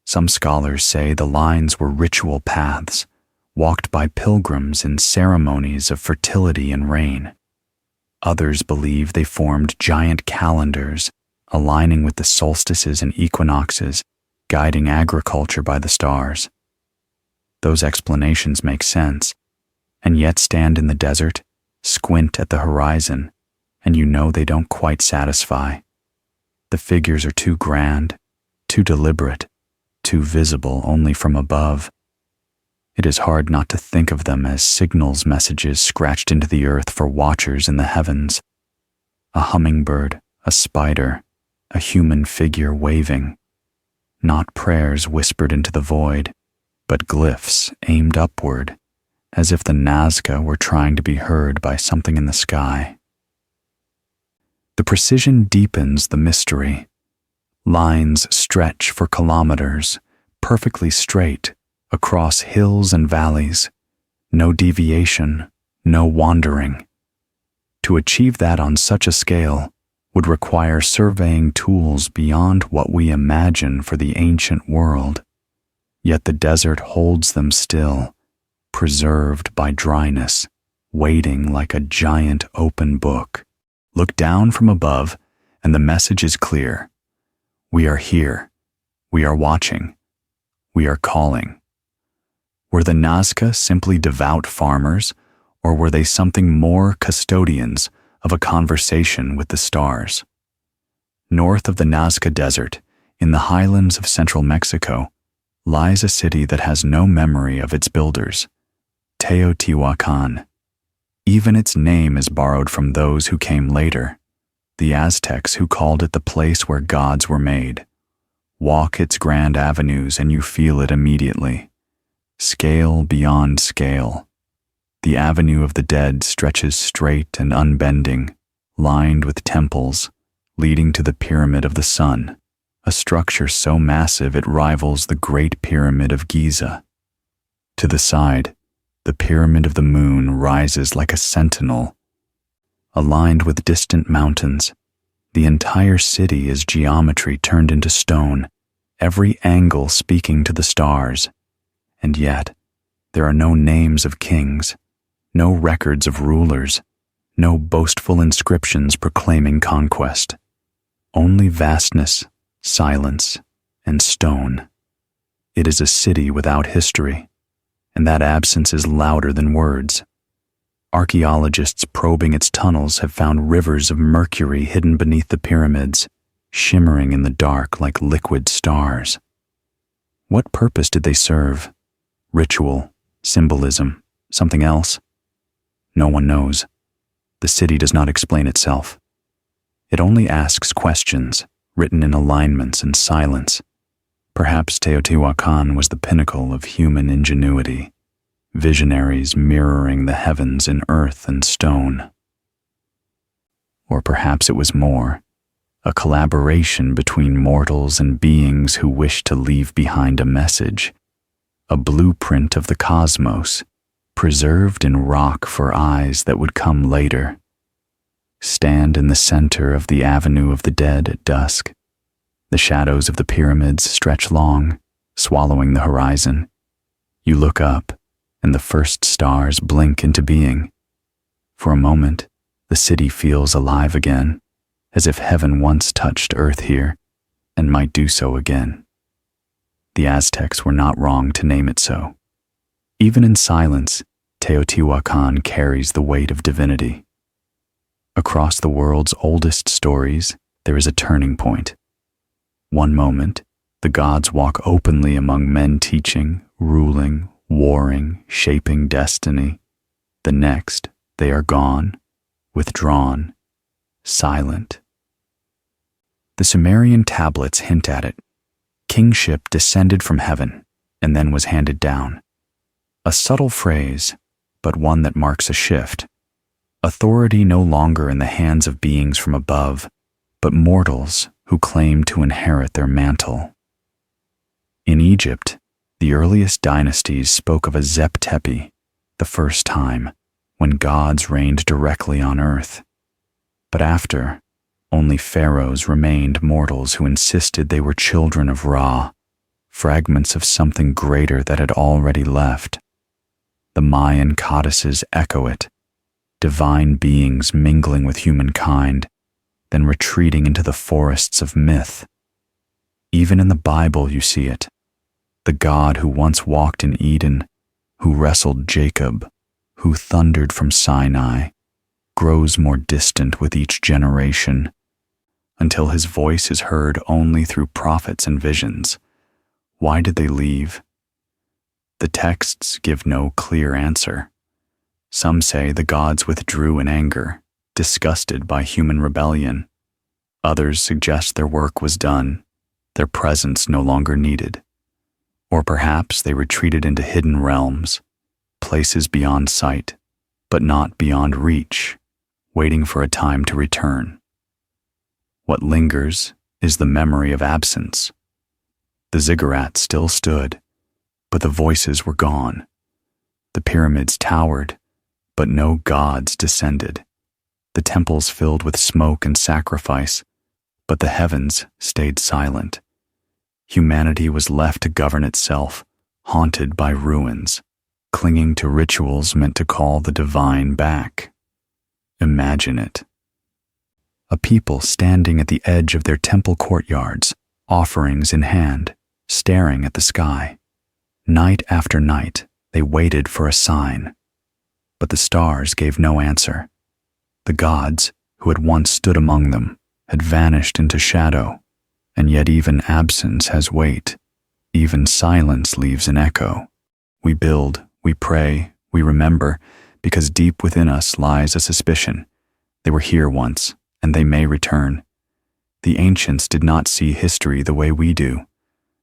Some scholars say the lines were ritual paths, walked by pilgrims in ceremonies of fertility and rain. Others believe they formed giant calendars, aligning with the solstices and equinoxes, guiding agriculture by the stars. Those explanations make sense, and yet stand in the desert, squint at the horizon, and you know they don't quite satisfy. The figures are too grand, too deliberate, too visible only from above. It is hard not to think of them as signals messages scratched into the earth for watchers in the heavens. A hummingbird, a spider, a human figure waving. Not prayers whispered into the void, but glyphs aimed upward, as if the Nazca were trying to be heard by something in the sky. The precision deepens the mystery. Lines stretch for kilometers, perfectly straight, across hills and valleys. No deviation, no wandering. To achieve that on such a scale would require surveying tools beyond what we imagine for the ancient world. Yet the desert holds them still, preserved by dryness, waiting like a giant open book. Look down from above, and the message is clear. We are here. We are watching. We are calling. Were the Nazca simply devout farmers, or were they something more, custodians of a conversation with the stars? North of the Nazca Desert, in the highlands of central Mexico, lies a city that has no memory of its builders, Teotihuacan. Even its name is borrowed from those who came later, the Aztecs who called it the place where gods were made. Walk its grand avenues and you feel it immediately. Scale beyond scale. The Avenue of the Dead stretches straight and unbending, lined with temples, leading to the Pyramid of the Sun, a structure so massive it rivals the Great Pyramid of Giza. To the side, the Pyramid of the Moon rises like a sentinel. Aligned with distant mountains, the entire city is geometry turned into stone, every angle speaking to the stars. And yet, there are no names of kings, no records of rulers, no boastful inscriptions proclaiming conquest. Only vastness, silence, and stone. It is a city without history, and that absence is louder than words. Archaeologists probing its tunnels have found rivers of mercury hidden beneath the pyramids, shimmering in the dark like liquid stars. What purpose did they serve? Ritual, symbolism, something else? No one knows. The city does not explain itself. It only asks questions, written in alignments and silence. Perhaps Teotihuacan was the pinnacle of human ingenuity, visionaries mirroring the heavens in earth and stone. Or perhaps it was more, a collaboration between mortals and beings who wished to leave behind a message, a blueprint of the cosmos, preserved in rock for eyes that would come later. Stand in the center of the Avenue of the Dead at dusk. The shadows of the pyramids stretch long, swallowing the horizon. You look up, and the first stars blink into being. For a moment, the city feels alive again, as if heaven once touched earth here, and might do so again. The Aztecs were not wrong to name it so. Even in silence, Teotihuacan carries the weight of divinity. Across the world's oldest stories, there is a turning point. One moment, the gods walk openly among men teaching, ruling, warring, shaping destiny. The next, they are gone, withdrawn, silent. The Sumerian tablets hint at it. Kingship descended from heaven and then was handed down. A subtle phrase, but one that marks a shift. Authority no longer in the hands of beings from above, but mortals who claim to inherit their mantle. In Egypt, the earliest dynasties spoke of a Zep Tepi, the first time, when gods reigned directly on earth. But after, only pharaohs remained mortals who insisted they were children of Ra, fragments of something greater that had already left. The Mayan codices echo it, divine beings mingling with humankind, then retreating into the forests of myth. Even in the Bible you see it. The God who once walked in Eden, who wrestled Jacob, who thundered from Sinai, grows more distant with each generation, until his voice is heard only through prophets and visions. Why did they leave? The texts give no clear answer. Some say the gods withdrew in anger, disgusted by human rebellion. Others suggest their work was done, their presence no longer needed. Or perhaps they retreated into hidden realms, places beyond sight, but not beyond reach, waiting for a time to return. What lingers is the memory of absence. The ziggurat still stood, but the voices were gone. The pyramids towered, but no gods descended. The temples filled with smoke and sacrifice, but the heavens stayed silent. Humanity was left to govern itself, haunted by ruins, clinging to rituals meant to call the divine back. Imagine it. A people standing at the edge of their temple courtyards, offerings in hand, staring at the sky. Night after night, they waited for a sign. But the stars gave no answer. The gods, who had once stood among them, had vanished into shadow, and yet even absence has weight. Even silence leaves an echo. We build, we pray, we remember, because deep within us lies a suspicion. They were here once, and they may return. The ancients did not see history the way we do.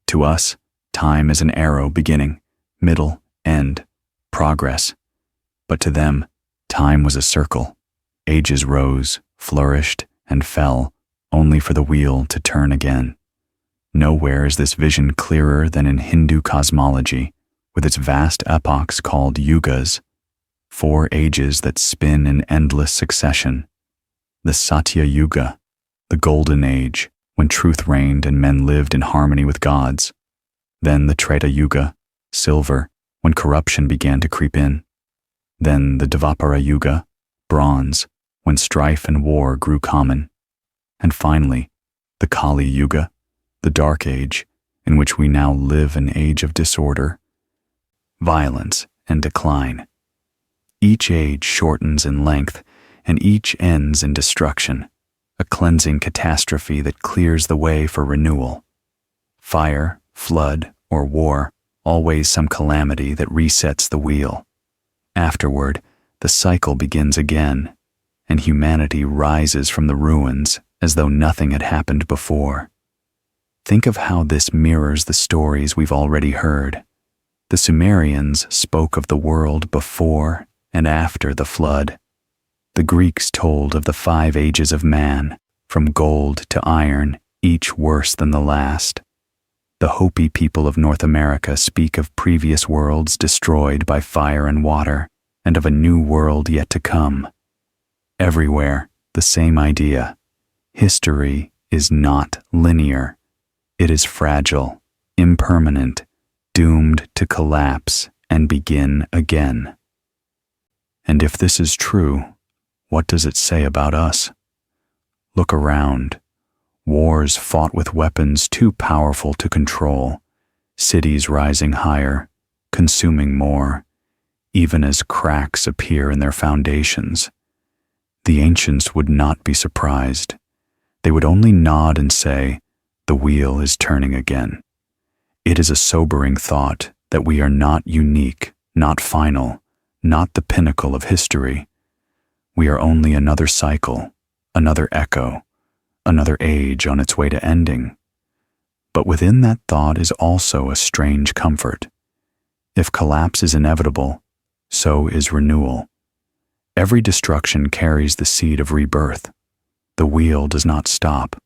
To us, time is an arrow beginning, middle, end, progress. But to them, time was a circle. Ages rose, flourished, and fell, only for the wheel to turn again. Nowhere is this vision clearer than in Hindu cosmology, with its vast epochs called yugas, 4 ages that spin in endless succession. The Satya Yuga, the golden age, when truth reigned and men lived in harmony with gods. Then the Treta Yuga, silver, when corruption began to creep in. Then the Dvapara Yuga, bronze, when strife and war grew common. And finally, the Kali Yuga, the dark age, in which we now live an age of disorder, violence, and decline. Each age shortens in length, and each ends in destruction, a cleansing catastrophe that clears the way for renewal. Fire, flood, or war, always some calamity that resets the wheel. Afterward, the cycle begins again, and humanity rises from the ruins as though nothing had happened before. Think of how this mirrors the stories we've already heard. The Sumerians spoke of the world before and after the flood. The Greeks told of the 5 ages of man, from gold to iron, each worse than the last. The Hopi people of North America speak of previous worlds destroyed by fire and water, and of a new world yet to come. Everywhere, the same idea. History is not linear. It is fragile, impermanent, doomed to collapse and begin again. And if this is true, what does it say about us? Look around. Wars fought with weapons too powerful to control, cities rising higher, consuming more, even as cracks appear in their foundations. The ancients would not be surprised. They would only nod and say, "The wheel is turning again." It is a sobering thought that we are not unique, not final, not the pinnacle of history. We are only another cycle, another echo, another age on its way to ending. But within that thought is also a strange comfort. If collapse is inevitable, so is renewal. Every destruction carries the seed of rebirth. The wheel does not stop.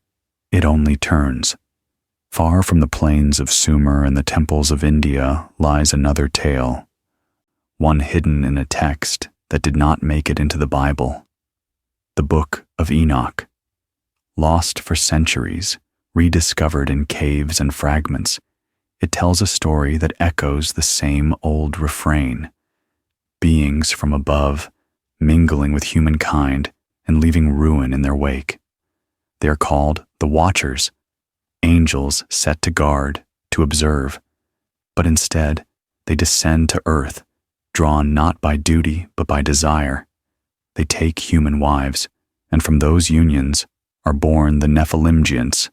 It only turns. Far from the plains of Sumer and the temples of India lies another tale, one hidden in a text that did not make it into the Bible. The Book of Enoch. Lost for centuries, rediscovered in caves and fragments, it tells a story that echoes the same old refrain. Beings from above, mingling with humankind and leaving ruin in their wake. They are called the Watchers, angels set to guard, to observe, but instead they descend to earth, drawn not by duty but by desire. They take human wives, and from those unions are born the Nephilim giants,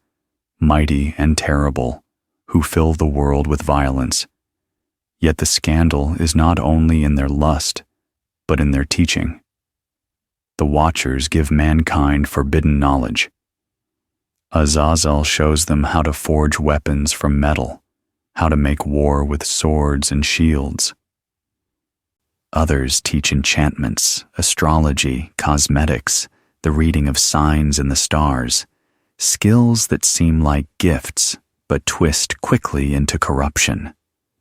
mighty and terrible, who fill the world with violence. Yet the scandal is not only in their lust, but in their teaching. The Watchers give mankind forbidden knowledge. Azazel shows them how to forge weapons from metal, how to make war with swords and shields. Others teach enchantments, astrology, cosmetics, the reading of signs in the stars, skills that seem like gifts, but twist quickly into corruption.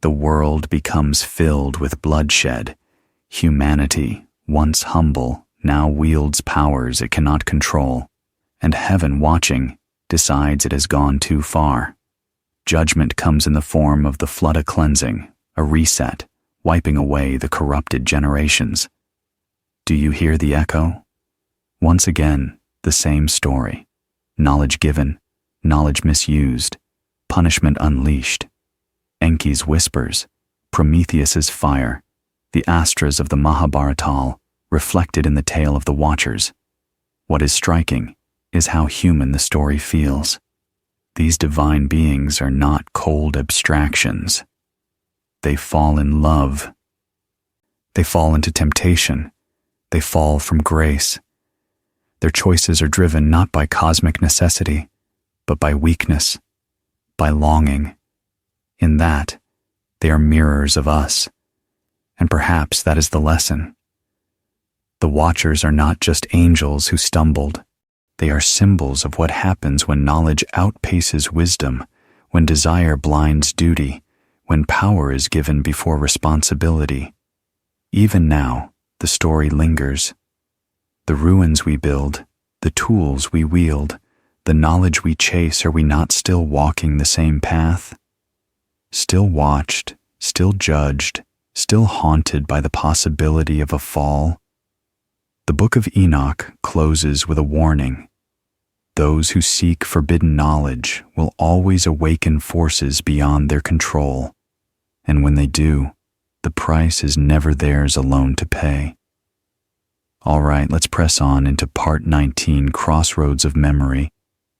The world becomes filled with bloodshed. Humanity, once humble, now wields powers it cannot control, and heaven watching decides it has gone too far. Judgment comes in the form of the flood of cleansing, a reset, wiping away the corrupted generations. Do you hear the echo? Once again, the same story. Knowledge given, knowledge misused, punishment unleashed. Enki's whispers, Prometheus's fire, the astras of the Mahabharata, reflected in the tale of the Watchers. What is striking is how human the story feels. These divine beings are not cold abstractions. They fall in love. They fall into temptation. They fall from grace. Their choices are driven not by cosmic necessity, but by weakness, by longing. In that, they are mirrors of us, and perhaps that is the lesson. The Watchers are not just angels who stumbled. They are symbols of what happens when knowledge outpaces wisdom, when desire blinds duty, when power is given before responsibility. Even now, the story lingers. The ruins we build, the tools we wield, the knowledge we chase, are we not still walking the same path? Still watched, still judged, still haunted by the possibility of a fall? The Book of Enoch closes with a warning. Those who seek forbidden knowledge will always awaken forces beyond their control, and when they do, the price is never theirs alone to pay. All right, let's press on into Part 19, Crossroads of Memory,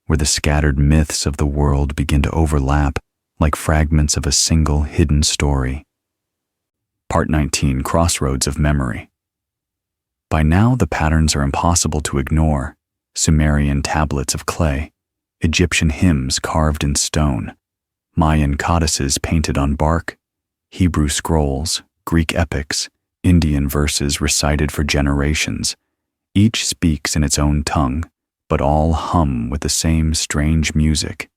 where the scattered myths of the world begin to overlap like fragments of a single hidden story. Part 19, Crossroads of Memory. By now, the patterns are impossible to ignore. Sumerian tablets of clay, Egyptian hymns carved in stone, Mayan codices painted on bark, Hebrew scrolls, Greek epics, Indian verses recited for generations. Each speaks in its own tongue, but all hum with the same strange music.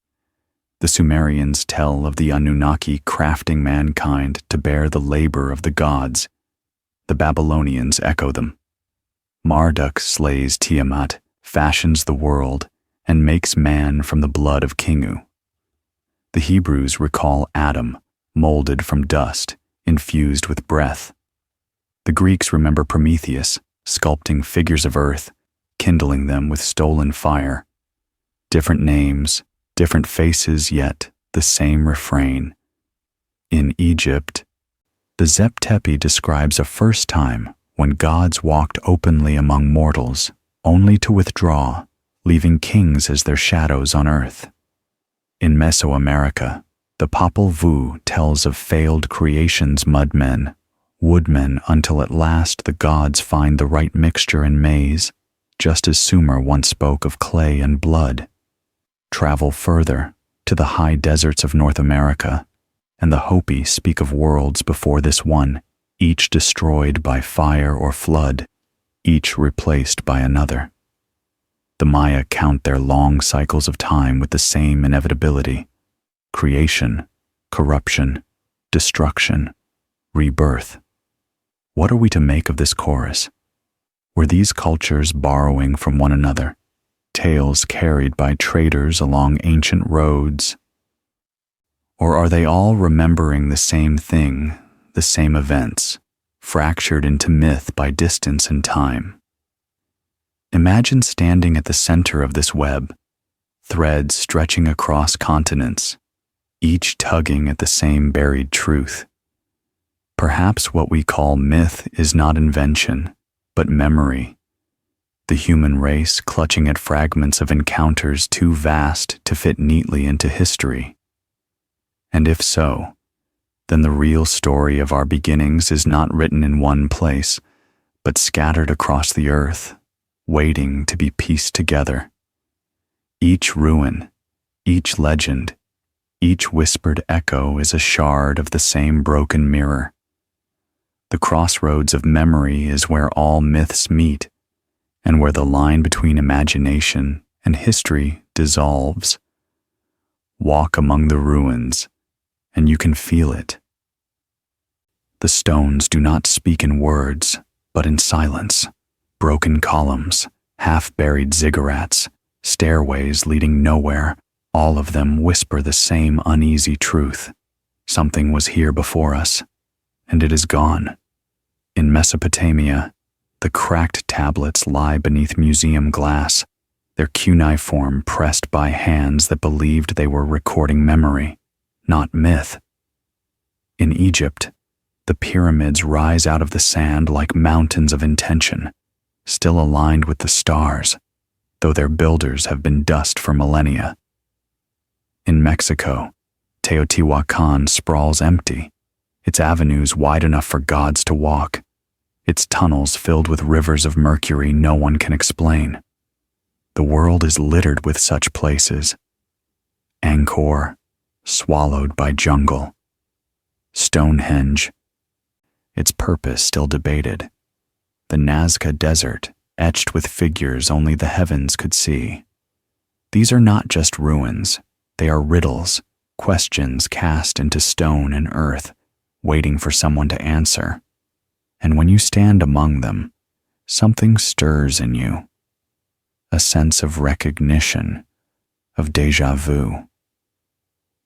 The Sumerians tell of the Anunnaki crafting mankind to bear the labor of the gods. The Babylonians echo them. Marduk slays Tiamat, fashions the world, and makes man from the blood of Kingu. The Hebrews recall Adam, molded from dust, infused with breath. The Greeks remember Prometheus, sculpting figures of earth, kindling them with stolen fire. Different names, different faces, yet the same refrain. In Egypt, the Zep-Tepi describes a first time when gods walked openly among mortals, only to withdraw, leaving kings as their shadows on earth. In Mesoamerica, the Popol Vuh tells of failed creation's mudmen, woodmen, until at last the gods find the right mixture in maize, just as Sumer once spoke of clay and blood. Travel further, to the high deserts of North America, and the Hopi speak of worlds before this one, each destroyed by fire or flood, each replaced by another. The Maya count their long cycles of time with the same inevitability: creation, corruption, destruction, rebirth. What are we to make of this chorus? Were these cultures borrowing from one another, tales carried by traders along ancient roads? Or are they all remembering the same thing, the same events, fractured into myth by distance and time? Imagine standing at the center of this web, threads stretching across continents, each tugging at the same buried truth. Perhaps what we call myth is not invention, but memory, the human race clutching at fragments of encounters too vast to fit neatly into history. And if so, then the real story of our beginnings is not written in one place, but scattered across the earth, waiting to be pieced together. Each ruin, each legend, each whispered echo is a shard of the same broken mirror. The crossroads of memory is where all myths meet, and where the line between imagination and history dissolves. Walk among the ruins, and you can feel it. The stones do not speak in words, but in silence. Broken columns, half-buried ziggurats, stairways leading nowhere, all of them whisper the same uneasy truth. Something was here before us, and it is gone. In Mesopotamia, the cracked tablets lie beneath museum glass, their cuneiform pressed by hands that believed they were recording memory, not myth. In Egypt, the pyramids rise out of the sand like mountains of intention, still aligned with the stars, though their builders have been dust for millennia. In Mexico, Teotihuacan sprawls empty, its avenues wide enough for gods to walk, its tunnels filled with rivers of mercury no one can explain. The world is littered with such places. Angkor, swallowed by jungle. Stonehenge, its purpose still debated. The Nazca Desert, etched with figures only the heavens could see. These are not just ruins, they are riddles, questions cast into stone and earth, waiting for someone to answer. And when you stand among them, something stirs in you. A sense of recognition, of déjà vu.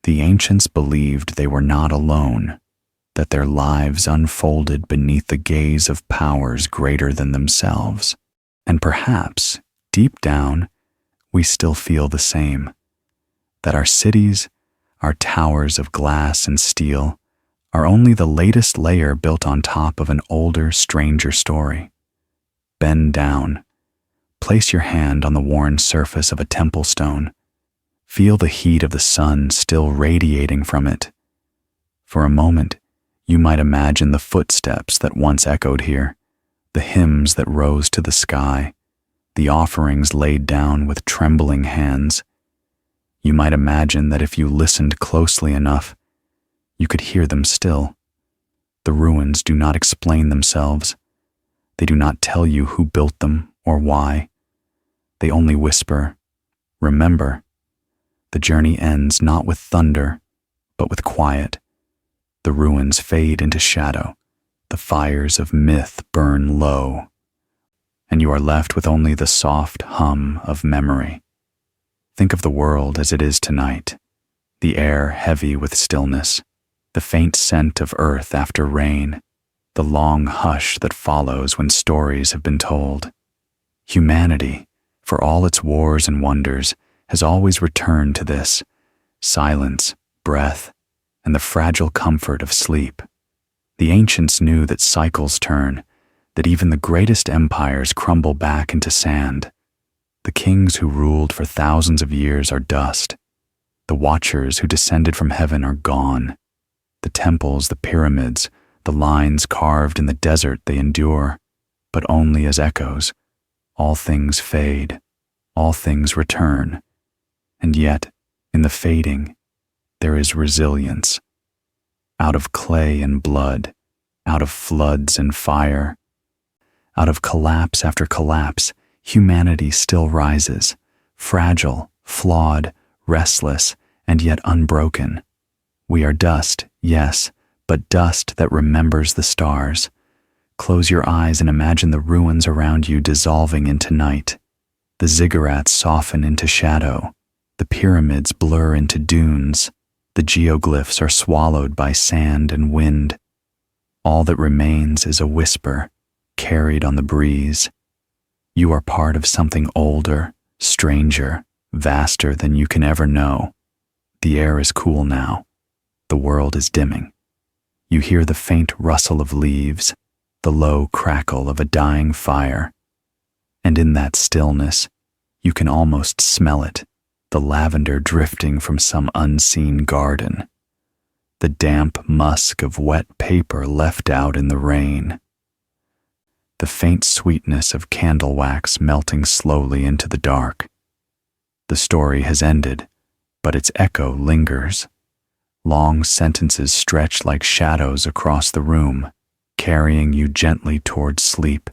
The ancients believed they were not alone, that their lives unfolded beneath the gaze of powers greater than themselves. And perhaps, deep down, we still feel the same, that our cities, our towers of glass and steel, are only the latest layer built on top of an older, stranger story. bend down. Place your hand on the worn surface of a temple stone. Feel the heat of the sun still radiating from it. For a moment, you might imagine the footsteps that once echoed here, the hymns that rose to the sky, the offerings laid down with trembling hands. You might imagine that if you listened closely enough, you could hear them still. The ruins do not explain themselves. They do not tell you who built them or why. They only whisper, "Remember." The journey ends not with thunder, but with quiet. The ruins fade into shadow. The fires of myth burn low, and you are left with only the soft hum of memory. Think of the world as it is tonight, the air heavy with stillness, the faint scent of earth after rain, the long hush that follows when stories have been told. Humanity, for all its wars and wonders, has always returned to this: silence, breath, and the fragile comfort of sleep. The ancients knew that cycles turn, that even the greatest empires crumble back into sand. The kings who ruled for thousands of years are dust. The watchers who descended from heaven are gone. The temples, the pyramids, the lines carved in the desert they endure, but only as echoes. All things fade, all things return. And yet, in the fading, there is resilience. Out of clay and blood, out of floods and fire, out of collapse after collapse, humanity still rises, fragile, flawed, restless, and yet unbroken. We are dust, yes, but dust that remembers the stars. Close your eyes and imagine the ruins around you dissolving into night. The ziggurats soften into shadow. The pyramids blur into dunes. The geoglyphs are swallowed by sand and wind. All that remains is a whisper, carried on the breeze. You are part of something older, stranger, vaster than you can ever know. The air is cool now. The world is dimming. You hear the faint rustle of leaves, the low crackle of a dying fire. And in that stillness, you can almost smell it, the lavender drifting from some unseen garden, the damp musk of wet paper left out in the rain, the faint sweetness of candle wax melting slowly into the dark. The story has ended, but its echo lingers. Long sentences stretch like shadows across the room, carrying you gently towards sleep.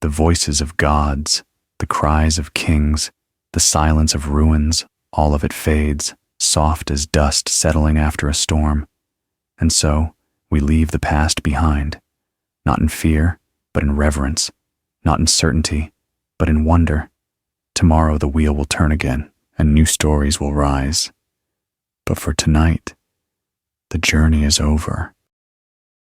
The voices of gods, the cries of kings, the silence of ruins, all of it fades, soft as dust settling after a storm. And so, we leave the past behind, not in fear, but in reverence, not in certainty, but in wonder. Tomorrow the wheel will turn again, and new stories will rise. But for tonight, the journey is over.